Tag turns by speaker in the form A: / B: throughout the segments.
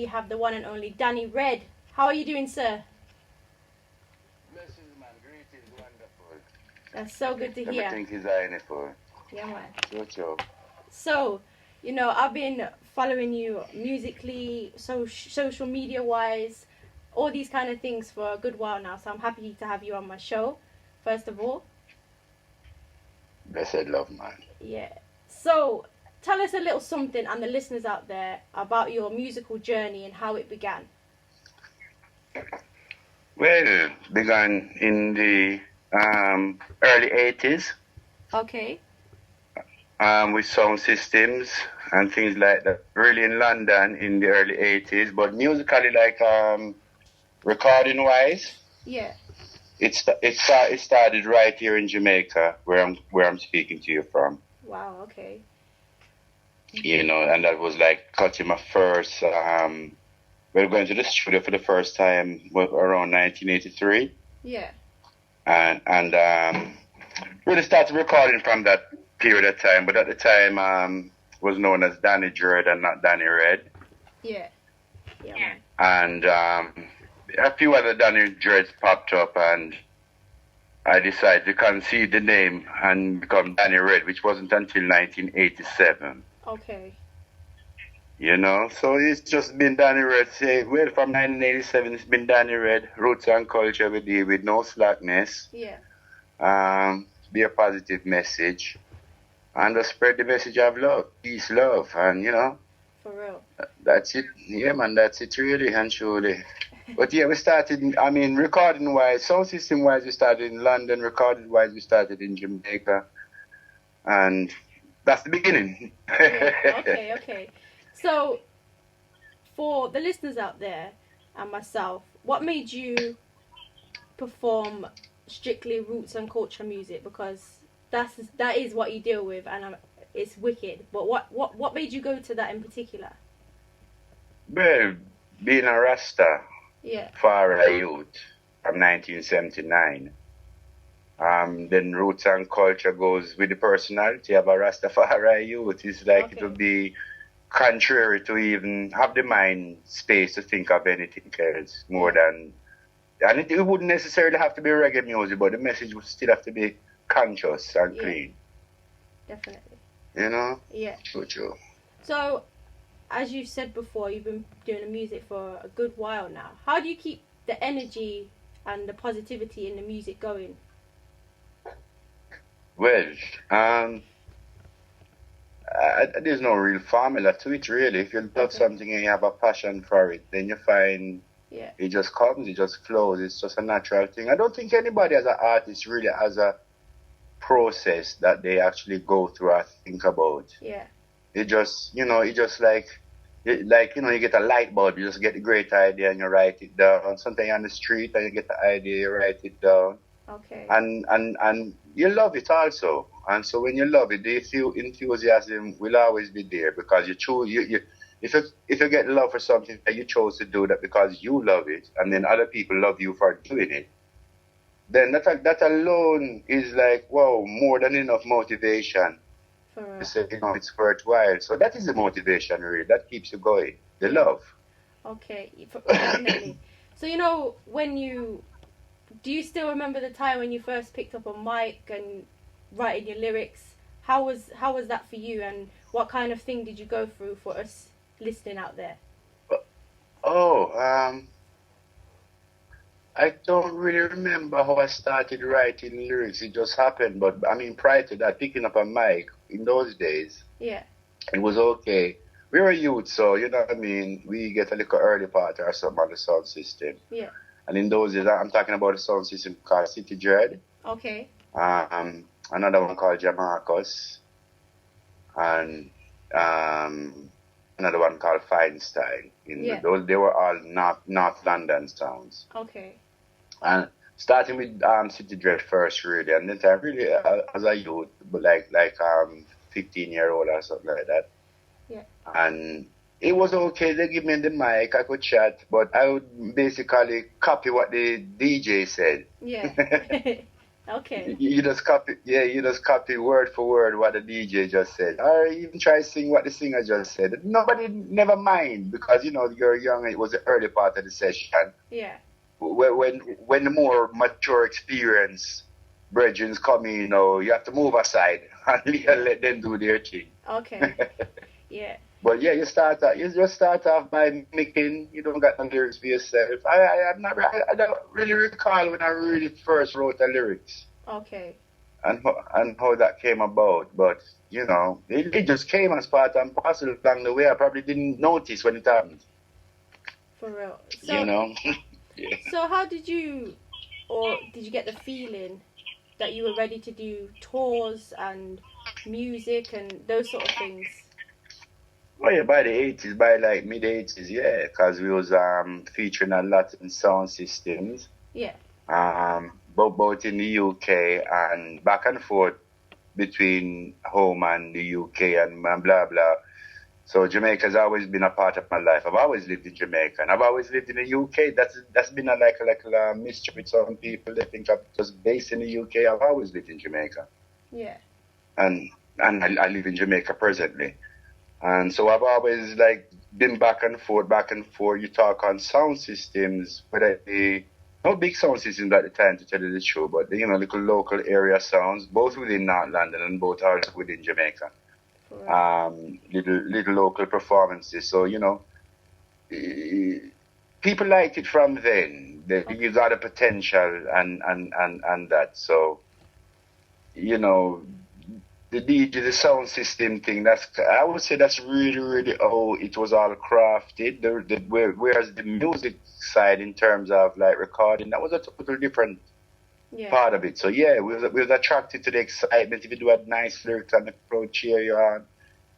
A: we have the one and only Danny Red. How are you doing, sir?
B: Blessings, man. Greetings, wonderful.
A: That's so good to hear.
B: Everything is wonderful.
A: Yeah, man.
B: Sure.
A: So, you know, I've been following you musically, social media-wise, all these kind of things for a good while now. So I'm happy to have you on my show, first of all.
B: Blessed love, man.
A: Yeah. So, tell us a little something, and the listeners out there, about your musical journey and how it began.
B: Well, began in the early 80s
A: Okay.
B: with sound systems and things like that. Really in London in the early 80s, but musically, like recording-wise,
A: Yeah.
B: it started right here in Jamaica, where I'm speaking to you from.
A: Wow. Okay.
B: You know, and that was like cutting my first. We were going to the studio for the first time around 1983.
A: Yeah.
B: And really started recording from that period of time. But at the time, was known as Danny Dread and not Danny Red.
A: Yeah. Yeah, man.
B: And a few other Danny Dreads popped up, and I decided to concede the name and become Danny Red, which wasn't until 1987.
A: Okay.
B: You know, so it's just been Danny Red. Well, from 1987, it's been Danny Red, roots and culture we deal with, no slackness.
A: Yeah.
B: Be a positive message, and just spread the message of love, peace, love, and you know.
A: For real.
B: That's it. Yeah, man, that's it really and truly. But yeah, we started, I mean, recording-wise, sound system-wise, we started in London, recording-wise, we started in Jamaica, and that's the beginning.
A: Yeah. Okay. So, for the listeners out there and myself, what made you perform strictly roots and culture music? Because that is what you deal with, and it's wicked. But what made you go to that in particular?
B: Well, being a Rasta,
A: Yeah.
B: Far youth from 1979. Then roots and culture goes with the personality of a Rastafari youth. It's like
A: Okay.
B: it would be contrary to even have the mind space to think of anything else more than, and it wouldn't necessarily have to be reggae music, but the message would still have to be conscious and clean.
A: Definitely.
B: You know?
A: Yeah.
B: True.
A: So, as you said before, you've been doing the music for a good while now. How do you keep the energy and the positivity in the music going?
B: Well, there's no real formula to it, really. If you love something and you have a passion for it, then you find it just comes, it just flows. It's just a natural thing. I don't think anybody as an artist really has a process that they actually go through or think about.
A: Yeah.
B: It just, you know, you get a light bulb, you just get a great idea and you write it down. Sometimes you're on the street and you get the idea, you write it down.
A: Okay.
B: And you love it also. And so when you love it, the enthusiasm will always be there because you choose. If you get love for something that you chose to do that because you love it, and then other people love you for doing it, then that alone is like, wow, more than enough motivation to say, you know, it's worthwhile. So that is the motivation, really. That keeps you going. The love.
A: Okay, definitely. So, you know, do you still remember the time when you first picked up a mic and writing your lyrics? How was that for you, and what kind of thing did you go through for us listening out there?
B: I don't really remember how I started writing lyrics. It just happened. But I mean, prior to that, picking up a mic in those days,
A: it
B: was okay. We were youth, so you know what I mean. We get a little early part or something on the sound system.
A: Yeah.
B: And in those days, I'm talking about a sound system called City Dread.
A: Okay.
B: Another one called Jamarcus, and another one called Feinstein. Those, they were all North London sounds.
A: Okay.
B: And starting with City Dread first, really, and then I really, as a youth, but like 15-year-old or something like that.
A: Yeah.
B: And it was okay. They give me the mic, I could chat, but I would basically copy what the DJ said.
A: Yeah. Okay.
B: You just copy, yeah, you just copy word for word what the DJ just said, or even try to sing what the singer just said. Nobody never mind because you're young. It was the early part of the session.
A: Yeah.
B: When the more mature experience brethren come in, you have to move aside and
A: Yeah.
B: let them do their thing.
A: Okay. Yeah.
B: But yeah, you just start off by mimicking. You don't got no lyrics for yourself. I don't really recall when I really first wrote the lyrics
A: Okay.
B: and how that came about. But it just came as part and parcel along the way. I probably didn't notice when it happened.
A: For real.
B: You
A: So,
B: know. Yeah.
A: so how did you, or did you get the feeling that you were ready to do tours and music and those sort of things?
B: Oh yeah, by the 80s, by like mid 80s, yeah, because we was featuring a lot in sound systems,
A: Yeah.
B: both in the UK and back and forth between home and the UK and blah blah. So Jamaica's always been a part of my life. I've always lived in Jamaica, and I've always lived in the UK. That's been a mystery with some people. They think I'm just based in the UK. I've always lived in Jamaica,
A: Yeah.
B: and I live in Jamaica presently. And so I've always been back and forth, back and forth. You talk on sound systems, whether they no big sound systems at the time to tell you the truth, but little local area sounds, both within North London and both also within Jamaica. Little local performances. So people liked it from then. You got a potential and that. So the DJ, the sound system thing, I would say that's really, really how it was all crafted. Whereas the music side, in terms of recording, that was a totally different part of it. So yeah, we was attracted to the excitement. If you do a nice lyrics and the crowd cheer you on,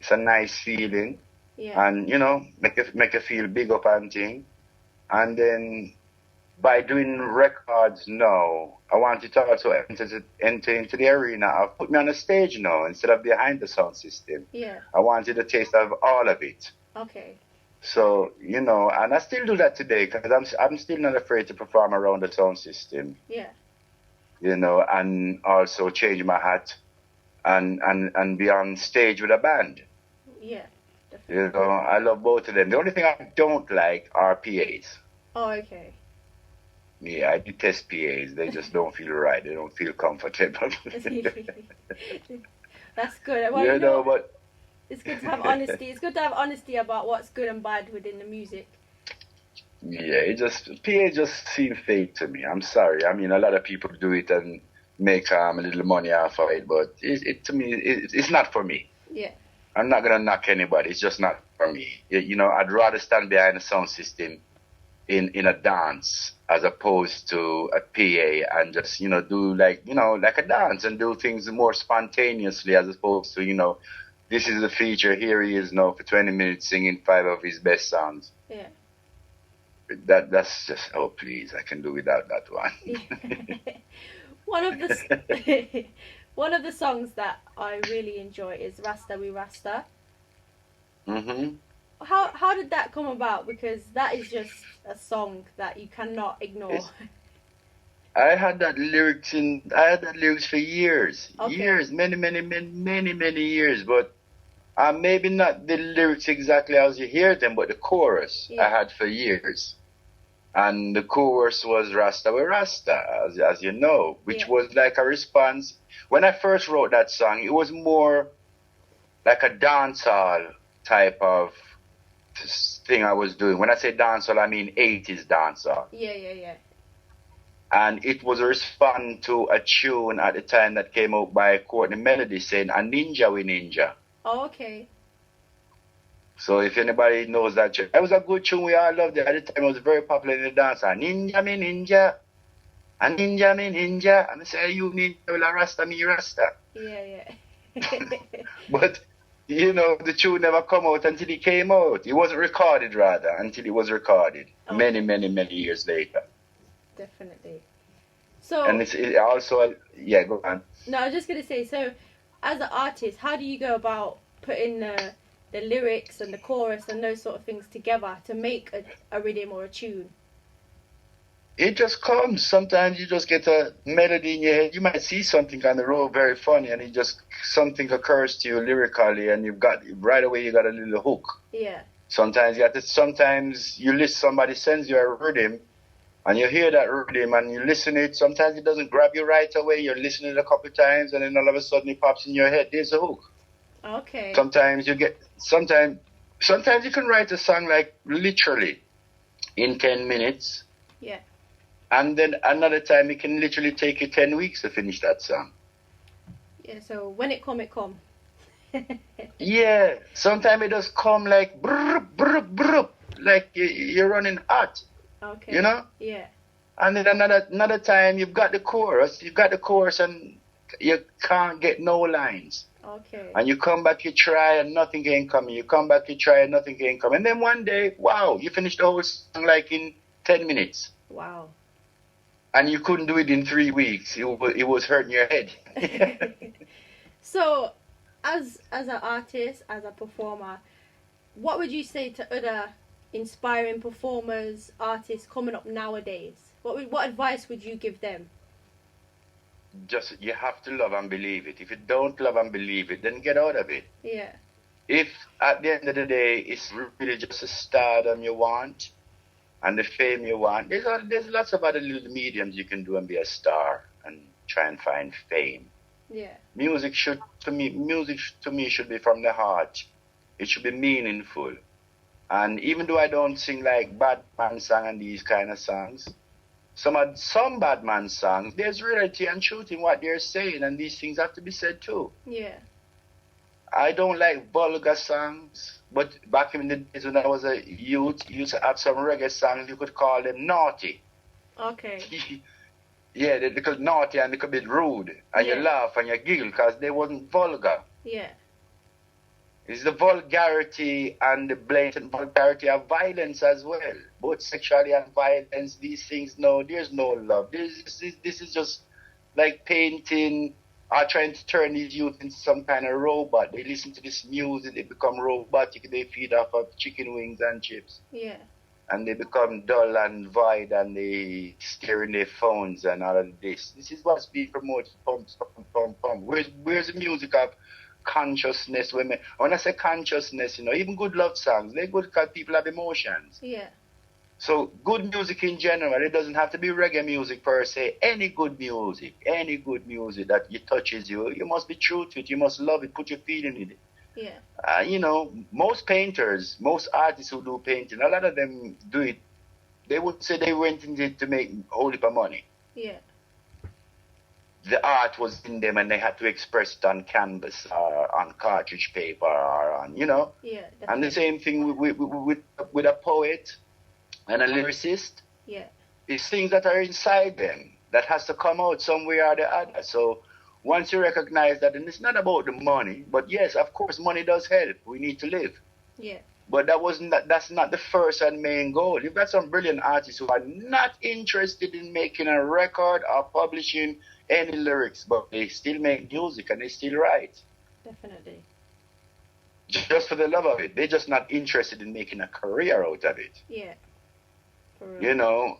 B: it's a nice feeling.
A: Yeah.
B: And make you feel big up and thing. And then by doing records now, I wanted to also enter into the arena of put me on the stage now instead of behind the sound system.
A: Yeah.
B: I wanted a taste of all of it.
A: Okay.
B: So, and I still do that today because I'm still not afraid to perform around the sound system.
A: Yeah.
B: And also change my hat and be on stage with a band.
A: Yeah. Definitely.
B: I love both of them. The only thing I don't like are PAs.
A: Oh, okay.
B: Yeah, I detest PAs. They just don't feel right. They don't feel comfortable.
A: That's good. Well,
B: but
A: it's good to have honesty. It's good to have honesty about what's good and bad within the music.
B: Yeah, PA just seem fake to me. I'm sorry. I mean, a lot of people do it and make a little money off of it, but to me, it's not for me.
A: Yeah.
B: I'm not gonna knock anybody. It's just not for me. I'd rather stand behind a sound system in a dance as opposed to a PA and just do like a dance and do things more spontaneously as opposed to this is the feature. Here he is now for 20 minutes singing 5 of his best songs.
A: Yeah.
B: That's just please, I can do without that one.
A: One of the songs that I really enjoy is Rasta We Rasta.
B: Mhm.
A: How did that come about? Because that is just a song that you cannot ignore.
B: I had that lyrics for years.
A: Okay.
B: Years, many years, but maybe not the lyrics exactly as you hear them, but the chorus I had for years. And the chorus was Rasta we Rasta, as you know, which was like a response. When I first wrote that song, it was more like a dancehall type of thing I was doing. When I say dancehall, I mean 80s dancehall.
A: Yeah.
B: And it was a response to a tune at the time that came out by Courtney Melody saying, "A ninja we ninja."
A: Oh, okay.
B: So if anybody knows that tune, it was a good tune. We all loved it. At the time, it was very popular in the dance. A ninja me ninja. A ninja me ninja. And I say, you ninja, well, a Rasta me Rasta.
A: Yeah.
B: But, the tune never come out until it came out. It wasn't recorded, rather, until it was recorded. Okay. Many years later.
A: Definitely. So.
B: And it also, yeah, go on.
A: No, I was just going to say, so, as an artist, how do you go about putting the lyrics and the chorus and those sort of things together to make a rhythm or a tune?
B: It just comes. Sometimes you just get a melody in your head. You might see something on the road very funny, and it just something occurs to you lyrically, and you've got right away. You got a little hook.
A: Yeah.
B: Sometimes you have to. Sometimes you listen. Somebody sends you a rhythm, and you hear that rhythm, and you listen it. Sometimes it doesn't grab you right away. You're listening it a couple of times, and then all of a sudden it pops in your head. There's a hook.
A: Okay.
B: Sometimes you get. Sometimes you can write a song like literally in 10 minutes.
A: Yeah.
B: And then another time it can literally take you 10 weeks to finish that song.
A: Yeah, so when it come, it come.
B: Yeah, sometimes it does come like brr, brr, brr, like you're running hot.
A: Okay.
B: You know?
A: Yeah.
B: And then another time you've got the chorus, and you can't get no lines.
A: Okay.
B: And you come back, you try, and nothing ain't coming. You come back, you try, and nothing ain't coming. And then one day, wow, you finish the whole song like in 10 minutes.
A: Wow.
B: And you couldn't do it in 3 weeks. It was hurting your head.
A: So, as an artist, as a performer, what would you say to other inspiring performers, artists coming up nowadays? What advice would you give them?
B: Just, you have to love and believe it. If you don't love and believe it, then get out of it.
A: Yeah.
B: If at the end of the day it's really just a stardom you want and the fame you want, there's lots of other little mediums you can do and be a star and try and find fame.
A: Yeah.
B: Music to me should be from the heart. It should be meaningful. And even though I don't sing like bad man song and these kind of songs, some bad man songs, there's reality and truth in what they're saying, and these things have to be said too.
A: Yeah.
B: I don't like vulgar songs, but back in the days when I was a youth, you used to have some reggae songs, you could call them naughty.
A: Okay.
B: Yeah, they could naughty and they could be rude, and you laugh and you giggle because they wasn't vulgar.
A: Yeah.
B: It's the vulgarity and the blatant vulgarity of violence as well. Both sexuality and violence, these things, no, there's no love. This is just like painting or trying to turn these youth into some kind of robot. They listen to this music, they become robotic, they feed off of chicken wings and chips.
A: Yeah. And
B: they become dull and void and they stare in their phones and all of this. This is what's being promoted. Pump, pump, pump, pump. Where's the music of consciousness? When I say consciousness, even good love songs, they're good because people have emotions.
A: Yeah.
B: So good music in general, it doesn't have to be reggae music per se. Any good music that touches you, you must be true to it. You must love it, put your feeling in it.
A: Yeah.
B: Most painters, most artists who do painting, a lot of them do it. They would say they went into it to make a whole heap of money.
A: Yeah.
B: The art was in them and they had to express it on canvas or on cartridge paper or on,
A: Yeah. Definitely.
B: And the same thing with a poet and a lyricist.
A: Yeah.
B: It's things that are inside them that has to come out some way or the other. So once you recognize that, and it's not about the money, but yes, of course, money does help. We need to live.
A: Yeah.
B: But that's not the first and main goal. You've got some brilliant artists who are not interested in making a record or publishing any lyrics, but they still make music and they still write.
A: Definitely.
B: Just for the love of it. They're just not interested in making a career out of it.
A: Yeah. For real.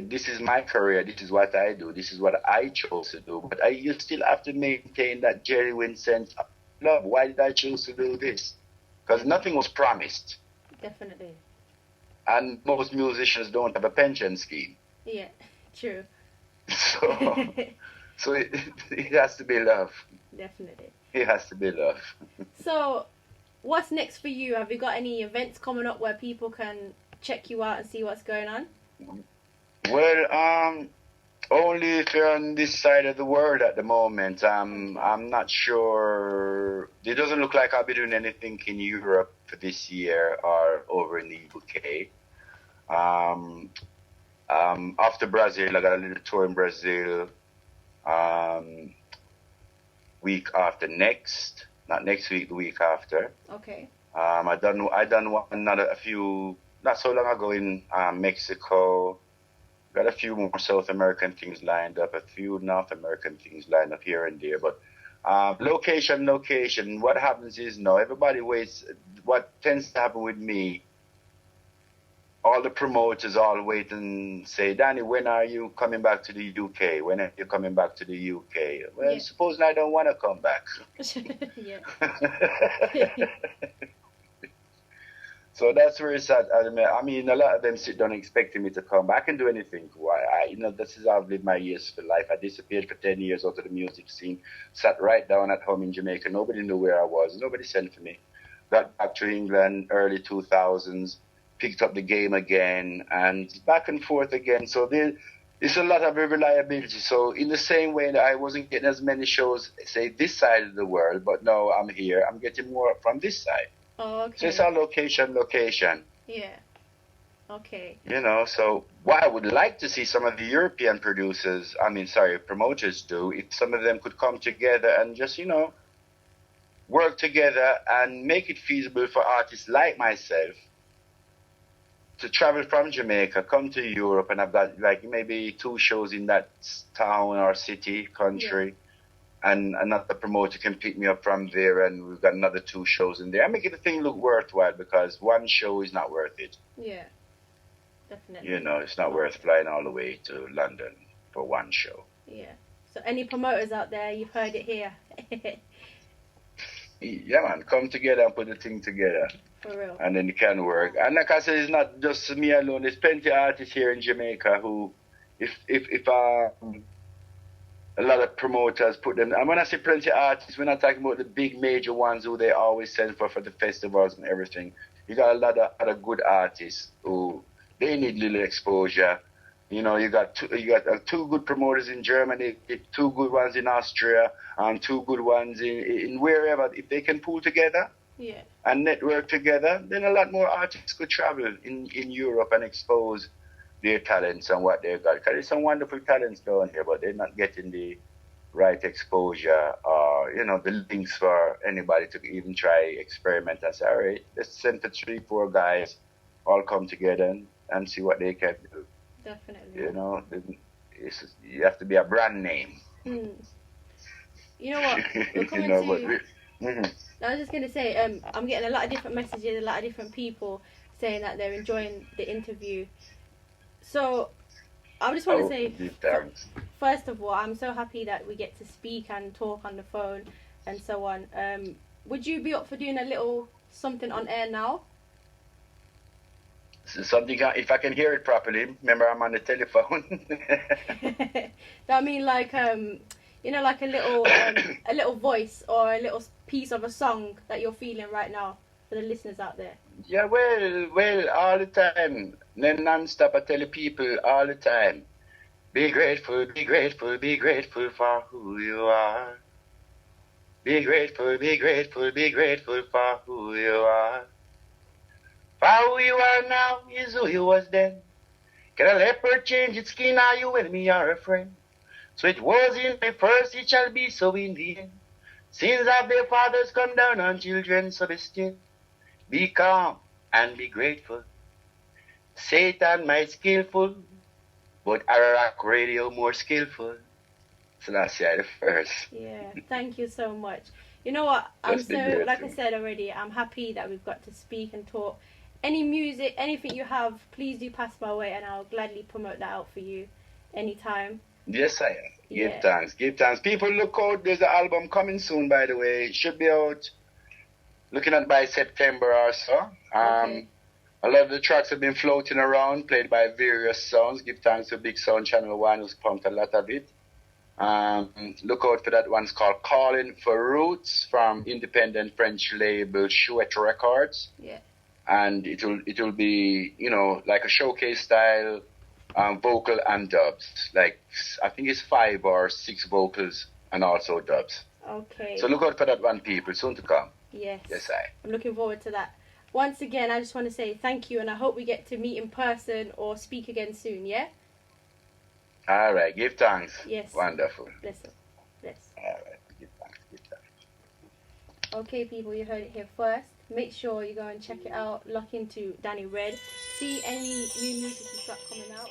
B: This is my career. This is what I do. This is what I chose to do. But you still have to maintain that genuine sense of love. Why did I choose to do this? Because nothing was promised.
A: Definitely.
B: And most musicians don't have a pension scheme.
A: Yeah, true.
B: So it has to be love.
A: Definitely.
B: It has to be love.
A: So, what's next for you? Have you got any events coming up where people can check you out and see what's going on?
B: Well, only if you're on this side of the world at the moment. I'm not sure. It doesn't look like I'll be doing anything in Europe for this year or over in the UK. After Brazil, I got a little tour in Brazil. Week after next, not next week, the week after.
A: Okay.
B: I done a few not so long ago in Mexico. Got a few more South American things lined up, a few North American things lined up here and there. But location. What happens is everybody waits. What tends to happen with me, or all the promoters all wait and say, Danny, when are you coming back to the UK? When are you coming back to the UK? Well, supposing I don't want to come back.
A: Yeah.
B: So that's where it's at. I mean, a lot of them sit down expecting me to come back and do anything. Why? This is how I've lived my years for life. I disappeared for 10 years out of the music scene, sat right down at home in Jamaica. Nobody knew where I was. Nobody sent for me. Got back to England early 2000s, picked up the game again, and back and forth again. So there's a lot of reliability. So in the same way that I wasn't getting as many shows, say, this side of the world, but now I'm here, I'm getting more from this side.
A: Oh, okay.
B: So it's all location.
A: Yeah. Okay.
B: So what I would like to see some of the European promoters do, if some of them could come together and just, work together and make it feasible for artists like myself to travel from Jamaica, come to Europe, and I've got like maybe 2 shows in that town or city, country. And another promoter can pick me up from there, and we've got another 2 shows in there. I make the thing look worthwhile, because one show is not worth it.
A: Yeah, definitely.
B: It's not worth flying all the way to London for one show.
A: Yeah. So any promoters out there, you've heard it here.
B: Yeah, man, come together and put the thing together.
A: For real.
B: And then it can work. And like I said, it's not just me alone. There's plenty of artists here in Jamaica who, if a lot of promoters put them, and when I say plenty of artists, we're not talking about the big major ones who they always send for the festivals and everything. You got a lot of other good artists who they need little exposure. You got 2 good promoters in Germany, 2 good ones in Austria, and 2 good ones in wherever. If they can pull together and network together, then a lot more artists could travel in Europe and expose their talents and what they've got. Because there's some wonderful talents down here, but they're not getting the right exposure or, the links for anybody to even try experiment and say, all right, let's send for 3, 4 guys, all come together and see what they can do.
A: Definitely.
B: You have to be a brand name.
A: You know what? We're coming to... I was just going to say, I'm getting a lot of different messages, a lot of different people saying that they're enjoying the interview. So, I just want to say, first of all, I'm so happy that we get to speak and talk on the phone and so on. Would you be up for doing a little something on air now?
B: Something, if I can hear it properly. Remember, I'm on the telephone.
A: I mean, like, like a little voice or a little piece of a song that you're feeling right now for the listeners out there.
B: Yeah, well, all the time. Then non-stop, I tell the people all the time. Be grateful, be grateful, be grateful for who you are. Be grateful, be grateful, be grateful for who you are. For who you are now is who you was then. Can a leopard change its skin? Are you with me or a friend? So it was in the first, it shall be so in the end. Sins of their fathers come down on children, so be still. Be calm and be grateful. Satan might skillful, but Ararak Radio more skillful. So that's the first.
A: Yeah, thank you so much. You know what? I'm so, like I said already, I'm happy that we've got to speak and talk. Any music, anything you have, please do pass my way, and I'll gladly promote that out for you anytime.
B: Yes, I am. Give thanks. Give thanks. People, look out. There's an album coming soon, by the way. It should be out, looking at by September or so.
A: Okay.
B: A lot of the tracks have been floating around, played by various sounds. Give thanks to Big Sound Channel 1, who's pumped a lot of it. Look out for that one. It's called Calling for Roots from independent French label Chouette Records.
A: Yeah.
B: And it will be, like a showcase style, vocal and dubs. Like, I think it's 5 or 6 vocals and also dubs.
A: Okay.
B: So look out for that one, people. Soon to come.
A: Yes.
B: Yes,
A: I'm looking forward to that. Once again, I just want to say thank you, and I hope we get to meet in person or speak again soon, yeah?
B: All right. Give thanks.
A: Yes.
B: Wonderful.
A: Bless you. Bless.
B: All right. Give thanks. Give thanks.
A: Okay, people, you heard it here first. Make sure you go and check it out. Lock into Danny Red. See any new music he's got coming out.